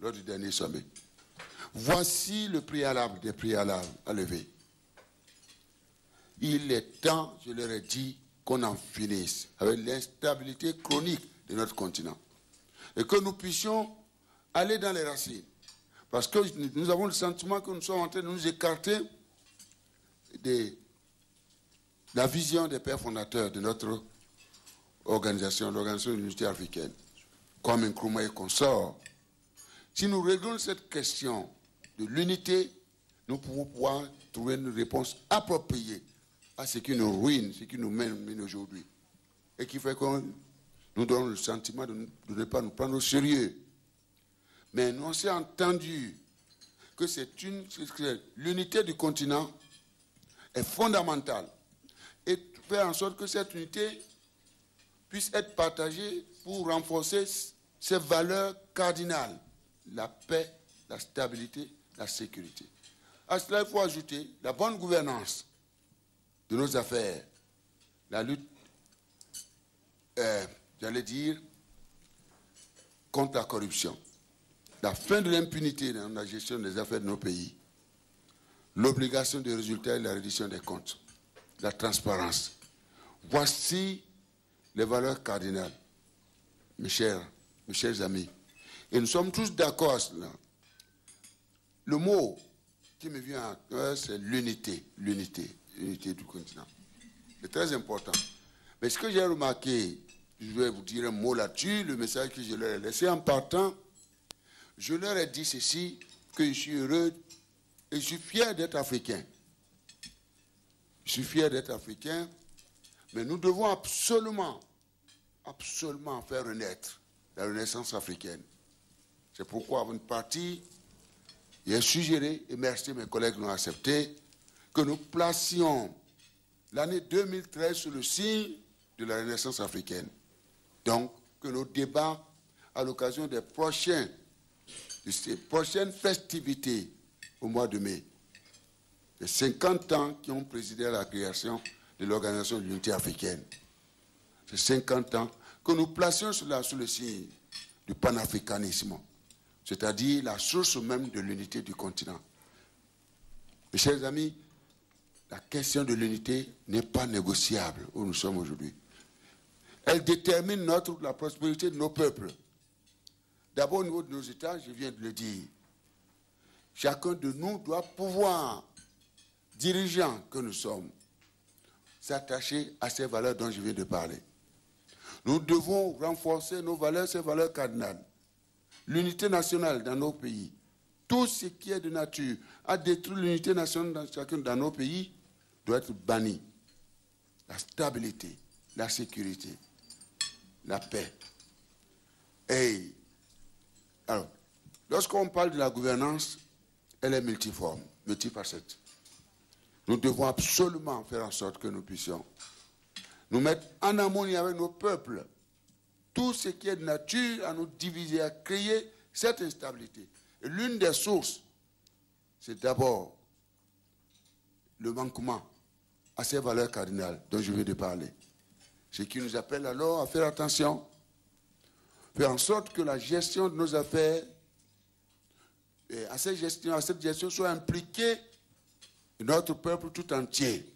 lors du dernier sommet. Voici le préalable des préalables à lever. Il est temps, je leur ai dit, qu'on en finisse avec l'instabilité chronique de notre continent. Et que nous puissions aller dans les racines. Parce que nous avons le sentiment que nous sommes en train de nous écarter de la vision des pères fondateurs de notre organisation, l'Organisation de l'Unité africaine, comme Nkrumah et consorts. Si nous réglons cette question de l'unité, nous pouvons pouvoir trouver une réponse appropriée à ce qui nous ruine, ce qui nous mène aujourd'hui. Et qui fait que nous donnons le sentiment de ne pas nous prendre au sérieux. Mais on s'est entendu que l'unité du continent est fondamentale. Et faire en sorte que cette unité puisse être partagée pour renforcer ces valeurs cardinales. La paix, la stabilité, la sécurité. À cela, il faut ajouter la bonne gouvernance de nos affaires, la lutte, j'allais dire, contre la corruption, la fin de l'impunité dans la gestion des affaires de nos pays, l'obligation des résultats et la reddition des comptes, la transparence. Voici les valeurs cardinales, mes chers amis. Et nous sommes tous d'accord à cela. Le mot qui me vient à cœur, c'est l'unité du continent. C'est très important. Mais ce que j'ai remarqué, je vais vous dire un mot là-dessus, le message que je leur ai laissé en partant, je leur ai dit ceci, que je suis heureux et je suis fier d'être africain. Je suis fier d'être africain, mais nous devons absolument faire renaître la renaissance africaine. C'est pourquoi, avant de partir, j'ai suggéré, et merci, mes collègues l'ont accepté, que nous placions l'année 2013 sous le signe de la renaissance africaine. Donc, que nos débats, à l'occasion de ces prochaines festivités au mois de mai, les 50 ans qui ont présidé à la création de l'Organisation de l'Unité africaine, ces 50 ans, que nous placions cela sous le signe du panafricanisme, c'est-à-dire la source même de l'unité du continent. Mes chers amis, la question de l'unité n'est pas négociable où nous sommes aujourd'hui. Elle détermine la prospérité de nos peuples. D'abord au niveau de nos États, je viens de le dire, chacun de nous doit pouvoir, dirigeants que nous sommes, s'attacher à ces valeurs dont je viens de parler. Nous devons renforcer nos valeurs, ces valeurs cardinales. L'unité nationale dans nos pays. Tout ce qui est de nature à détruire l'unité nationale dans chacun de nos pays doit être banni. La stabilité, la sécurité, la paix. Et alors, lorsqu'on parle de la gouvernance, elle est multiforme, multifacette. Nous devons absolument faire en sorte que nous puissions nous mettre en harmonie avec nos peuples. Tout ce qui est de nature à nous diviser, à créer cette instabilité. Et l'une des sources, c'est d'abord le manquement à ces valeurs cardinales dont je viens de parler. Ce qui nous appelle alors à faire attention, faire en sorte que la gestion de nos affaires, à cette gestion soit impliquée notre peuple tout entier,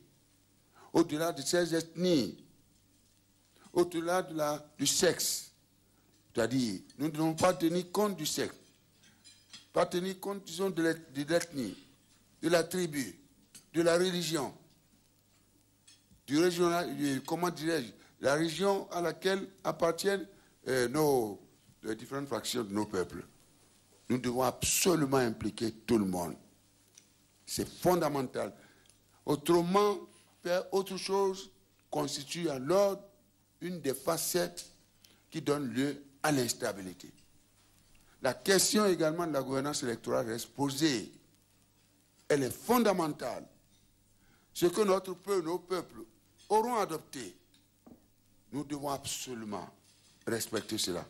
au-delà de ces ethnies, au-delà du sexe. C'est-à-dire, nous ne devons pas tenir compte du sexe, pas tenir compte, disons, de l'ethnie, de la tribu, de la religion, du régional, comment dirais-je, la région à laquelle appartiennent les différentes fractions de nos peuples. Nous devons absolument impliquer tout le monde. C'est fondamental. Autrement, faire autre chose constitue alors une des facettes qui donne lieu à l'instabilité. La question également de la gouvernance électorale reste posée. Elle est fondamentale. Ce que nos peuples auront adopté, nous devons absolument respecter cela.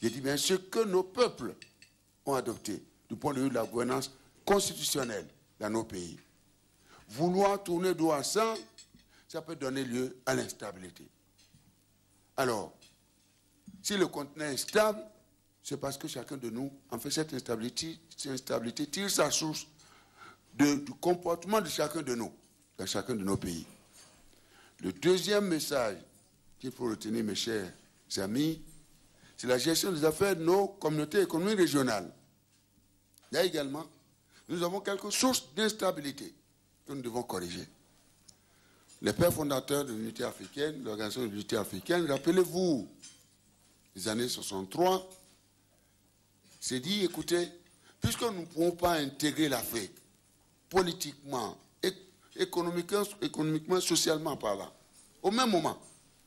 Je dis bien ce que nos peuples ont adopté du point de vue de la gouvernance constitutionnelle dans nos pays. Vouloir tourner dos à ça, ça peut donner lieu à l'instabilité. Alors, si le continent est stable, c'est parce que chacun de nous, en fait, cette instabilité tire sa source du comportement de chacun de nous, dans chacun de nos pays. Le deuxième message qu'il faut retenir, mes chers amis, c'est la gestion des affaires de nos communautés économiques régionales. Là également, nous avons quelques sources d'instabilité que nous devons corriger. Les pères fondateurs de l'unité africaine, l'organisation de l'unité africaine, rappelez-vous, les années 63, s'est dit, écoutez, puisque nous ne pouvons pas intégrer l'Afrique, politiquement, économiquement, socialement parlant, au même moment,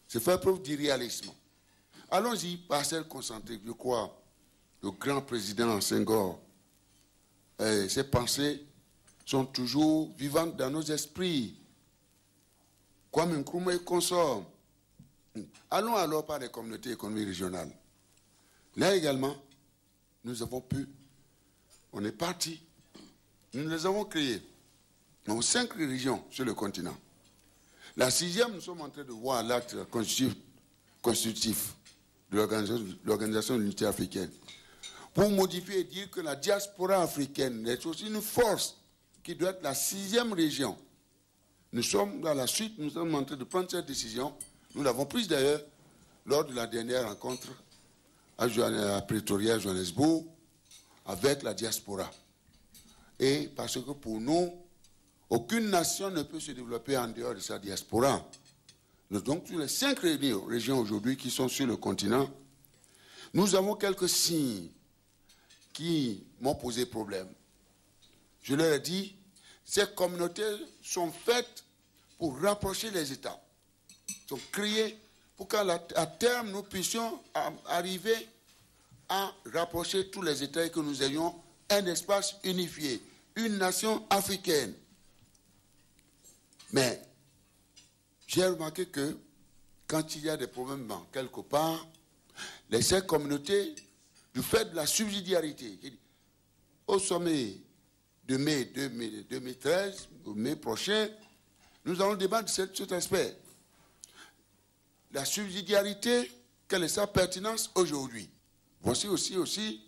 c'est faire preuve d'irréalisme. Allons-y, parcelle concentrique, je crois, le grand président Senghor, ses pensées sont toujours vivantes dans nos esprits. Kwame Nkrumah et consorts. Allons alors par les communautés économiques régionales. Là également, nous avons pu, on est parti, nous les avons créés. Nous avons 5 régions sur le continent. La 6e, nous sommes en train de voir l'acte constitutif de l'Organisation de l'Unité africaine, pour modifier et dire que la diaspora africaine est aussi une force qui doit être la 6e région. Nous sommes dans la suite, nous sommes en train de prendre cette décision. Nous l'avons prise d'ailleurs lors de la dernière rencontre à Pretoria, Johannesburg, avec la diaspora. Et parce que pour nous, aucune nation ne peut se développer en dehors de sa diaspora. Donc, sur les 5 régions aujourd'hui qui sont sur le continent, nous avons quelques signes qui m'ont posé problème. Je leur ai dit, ces communautés sont faites pour rapprocher les États. Sont créées pour qu'à terme, nous puissions arriver à rapprocher tous les États et que nous ayons un espace unifié, une nation africaine. Mais j'ai remarqué que quand il y a des problèmes quelque part, les 5 communautés, du fait de la subsidiarité, au sommet de mai 2013, au mai prochain, nous allons débattre de cet aspect. La subsidiarité, quelle est sa pertinence aujourd'hui? Voici aussi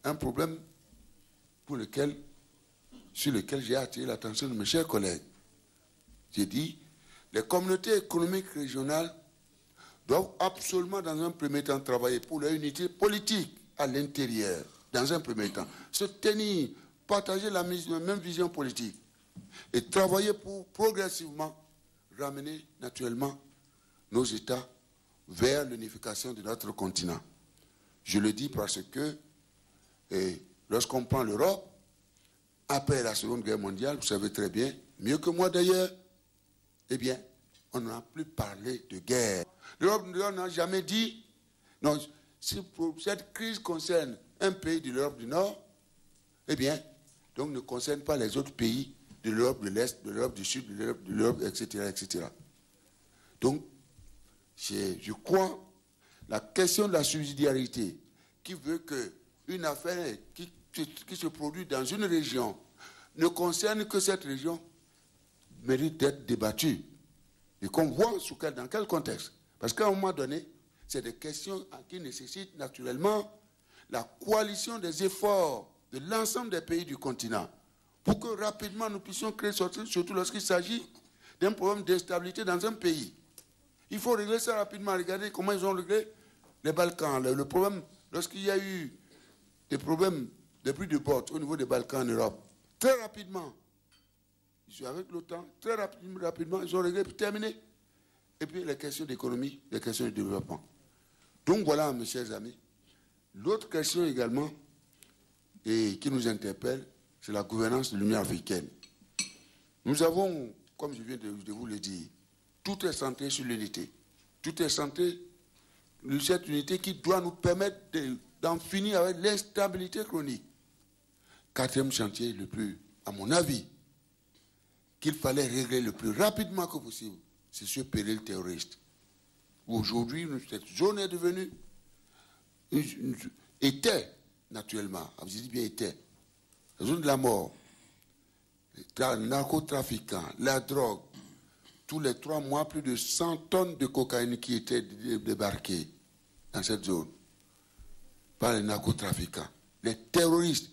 un problème sur lequel j'ai attiré l'attention de mes chers collègues. J'ai dit, les communautés économiques régionales doivent absolument, dans un premier temps, travailler pour leur unité politique à l'intérieur, dans un premier temps. Se tenir, partager la même vision politique et travailler pour progressivement ramener naturellement nos États vers l'unification de notre continent. Je le dis parce que lorsqu'on prend l'Europe, après la Seconde Guerre mondiale, vous savez très bien, mieux que moi d'ailleurs, eh bien, on n'a plus parlé de guerre. L'Europe n'a jamais dit, non, si cette crise concerne un pays de l'Europe du Nord, eh bien, donc ne concerne pas les autres pays de l'Europe de l'Est, de l'Europe du Sud, de l'Europe, etc., etc. Donc, je crois, la question de la subsidiarité, qui veut qu'une affaire qui se produit dans une région ne concerne que cette région, mérite d'être débattue. Et qu'on voit dans quel contexte. Parce qu'à un moment donné, c'est des questions qui nécessitent naturellement la coalition des efforts de l'ensemble des pays du continent pour que rapidement nous puissions créer, surtout lorsqu'il s'agit d'un problème d'instabilité dans un pays. Il faut régler ça rapidement. Regardez comment ils ont réglé les Balkans. Le problème, lorsqu'il y a eu des problèmes de prix de porte au niveau des Balkans en Europe, très rapidement, ils sont avec l'OTAN, très rapidement, ils ont réglé, terminé. Et puis les questions d'économie, les questions de développement. Donc voilà, mes chers amis. L'autre question également, et qui nous interpelle, c'est la gouvernance de l'Union africaine. Nous avons, comme je viens de vous le dire, tout est centré sur l'unité. Tout est centré sur cette unité qui doit nous permettre d'en finir avec l'instabilité chronique. 4e chantier le plus, à mon avis, qu'il fallait régler le plus rapidement que possible, c'est ce péril terroriste. Aujourd'hui, cette zone est devenue, était, naturellement, je dis bien était, la zone de la mort, les narcotrafiquants, la drogue, tous les 3 mois, plus de 100 tonnes de cocaïne qui étaient débarquées dans cette zone. par les narcotrafiquants, les terroristes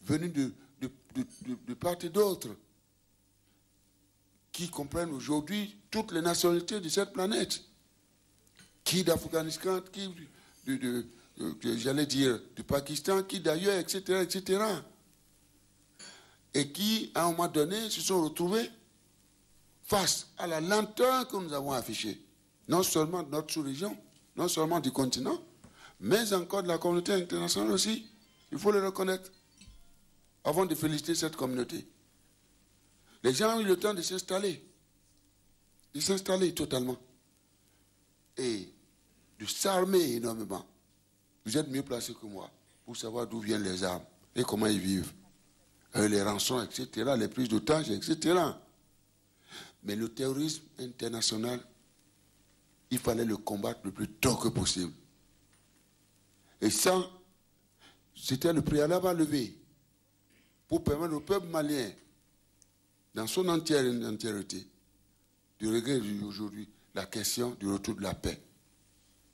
venus de part et d'autre, qui comprennent aujourd'hui toutes les nationalités de cette planète, qui d'Afghanistan, qui j'allais dire du Pakistan, qui d'ailleurs, etc., etc., et qui, à un moment donné, se sont retrouvés face à la lenteur que nous avons affichée, non seulement de notre sous-région, non seulement du continent, mais encore de la communauté internationale aussi. Il faut le reconnaître, avant de féliciter cette communauté. Les gens ont eu le temps de s'installer totalement, et de s'armer énormément. Vous êtes mieux placés que moi pour savoir d'où viennent les armes et comment ils vivent. Les rançons, etc., les prises d'otages, etc. Mais le terrorisme international, il fallait le combattre le plus tôt que possible. Et ça, c'était le préalable à lever pour permettre au peuple malien, dans son entièreté, de régler aujourd'hui la question du retour de la paix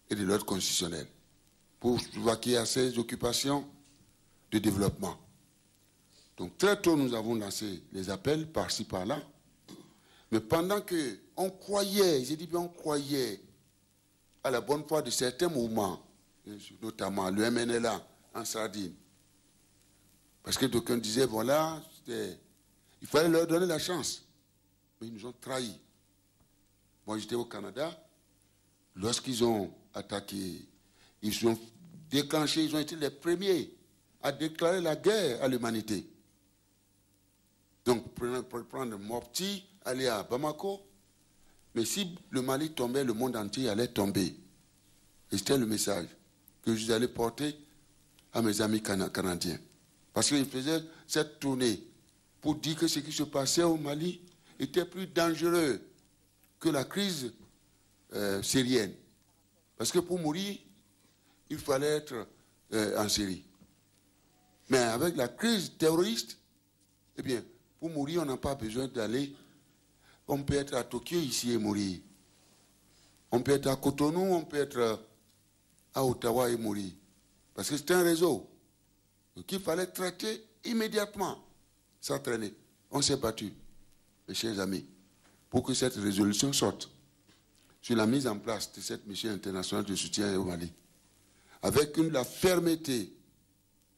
et de l'ordre constitutionnel, pour vaquer à ces occupations de développement. Donc très tôt, nous avons lancé les appels par-ci, par-là. Mais pendant qu'on croyait, j'ai dit bien on croyait à la bonne foi de certains mouvements, notamment le MNLA en Sardine, parce que d'aucuns disaient, voilà, il fallait leur donner la chance. Mais ils nous ont trahis. Moi, j'étais au Canada. Lorsqu'ils ont attaqué, ils ont déclenché, ils ont été les premiers à déclarer la guerre à l'humanité. Donc, pour prendre Mopti, aller à Bamako. Mais si le Mali tombait, le monde entier allait tomber. Et c'était le message que je allais porter à mes amis canadiens. Parce qu'ils faisaient cette tournée pour dire que ce qui se passait au Mali était plus dangereux que la crise syrienne. Parce que pour mourir, il fallait être en Syrie. Mais avec la crise terroriste, eh bien, pour mourir, on n'a pas besoin d'aller. On peut être à Tokyo ici et mourir. On peut être à Cotonou, on peut être à Ottawa et mourir. Parce que c'est un réseau. Donc il fallait traiter immédiatement, sans traîner. On s'est battu, mes chers amis, pour que cette résolution sorte sur la mise en place de cette mission internationale de soutien au Mali. Avec la fermeté,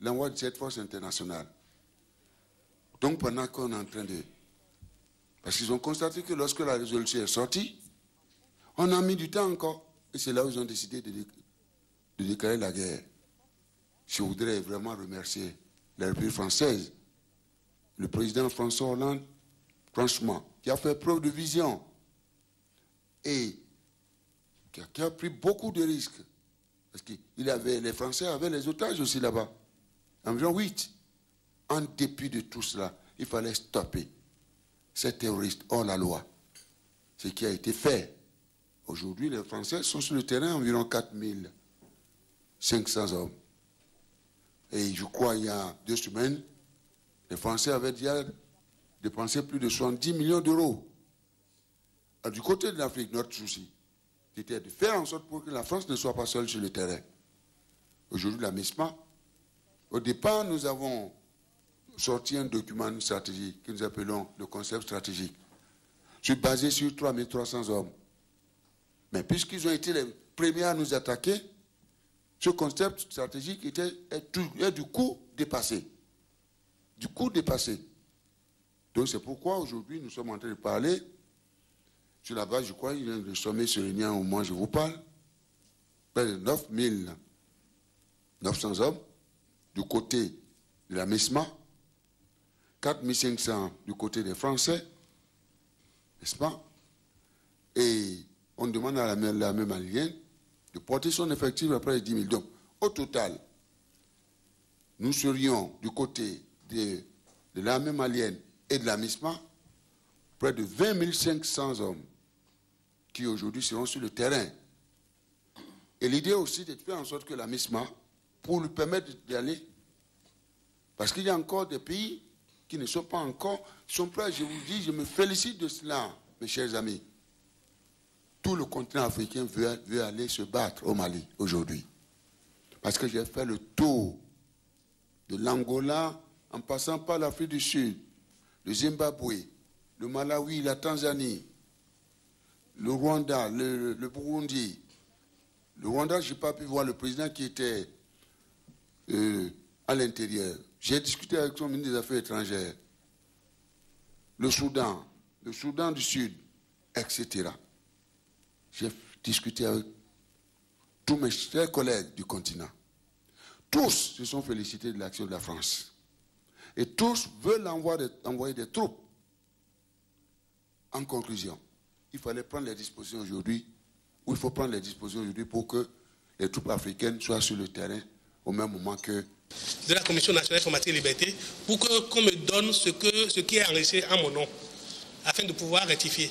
l'envoi de cette force internationale. Donc pendant qu'on est en train de... Parce qu'ils ont constaté que lorsque la résolution est sortie, on a mis du temps encore. Et c'est là où ils ont décidé de déclarer la guerre. Je voudrais vraiment remercier la République française, le président François Hollande, franchement, qui a fait preuve de vision et qui a pris beaucoup de risques. Parce que les Français avaient les otages aussi là-bas, environ 8. En dépit de tout cela, il fallait stopper ces terroristes hors la loi. Ce qui a été fait. Aujourd'hui, les Français sont sur le terrain, environ 4500 hommes. Et je crois il y a 2 semaines, les Français avaient déjà dépensé plus de 70 millions d'euros. Du côté de l'Afrique, notre souci, c'était de faire en sorte pour que la France ne soit pas seule sur le terrain. Aujourd'hui, la MISMA, au départ, nous avons sorti un document stratégique que nous appelons le concept stratégique. C'est basé sur 3300 hommes. Mais puisqu'ils ont été les premiers à nous attaquer, ce concept stratégique est du coup dépassé. Du coup dépassé. Donc c'est pourquoi aujourd'hui nous sommes en train de parler. Sur la base, je crois, il y a le sommet sérénien au moment où je vous parle. Près de 9900 hommes du côté de la MISMA, 4500 du côté des Français, n'est-ce pas? Et on demande à l'armée malienne de porter son effectif après les 10 000. Donc, au total, nous serions du côté de l'armée malienne et de la MISMA près de 20 500 hommes qui aujourd'hui seront sur le terrain. Et l'idée aussi est de faire en sorte que la MISMA, pour lui permettre d'y aller, parce qu'il y a encore des pays qui ne sont pas encore, qui sont prêts, je vous dis, je me félicite de cela, mes chers amis. Tout le continent africain veut aller se battre au Mali aujourd'hui. Parce que j'ai fait le tour de l'Angola en passant par l'Afrique du Sud, le Zimbabwe, le Malawi, la Tanzanie, le Rwanda, le Burundi. Le Rwanda, je n'ai pas pu voir le président qui était à l'intérieur. J'ai discuté avec son ministre des Affaires étrangères. Le Soudan du Sud, etc. J'ai discuté avec tous mes chers collègues du continent. Tous se sont félicités de l'action de la France. Et tous veulent envoyer des troupes. En conclusion, il fallait prendre les dispositions aujourd'hui, ou il faut prendre les dispositions aujourd'hui pour que les troupes africaines soient sur le terrain au même moment que... de la Commission nationale informatique et liberté, pour qu'on me donne ce qui est enregistré en mon nom, afin de pouvoir rectifier.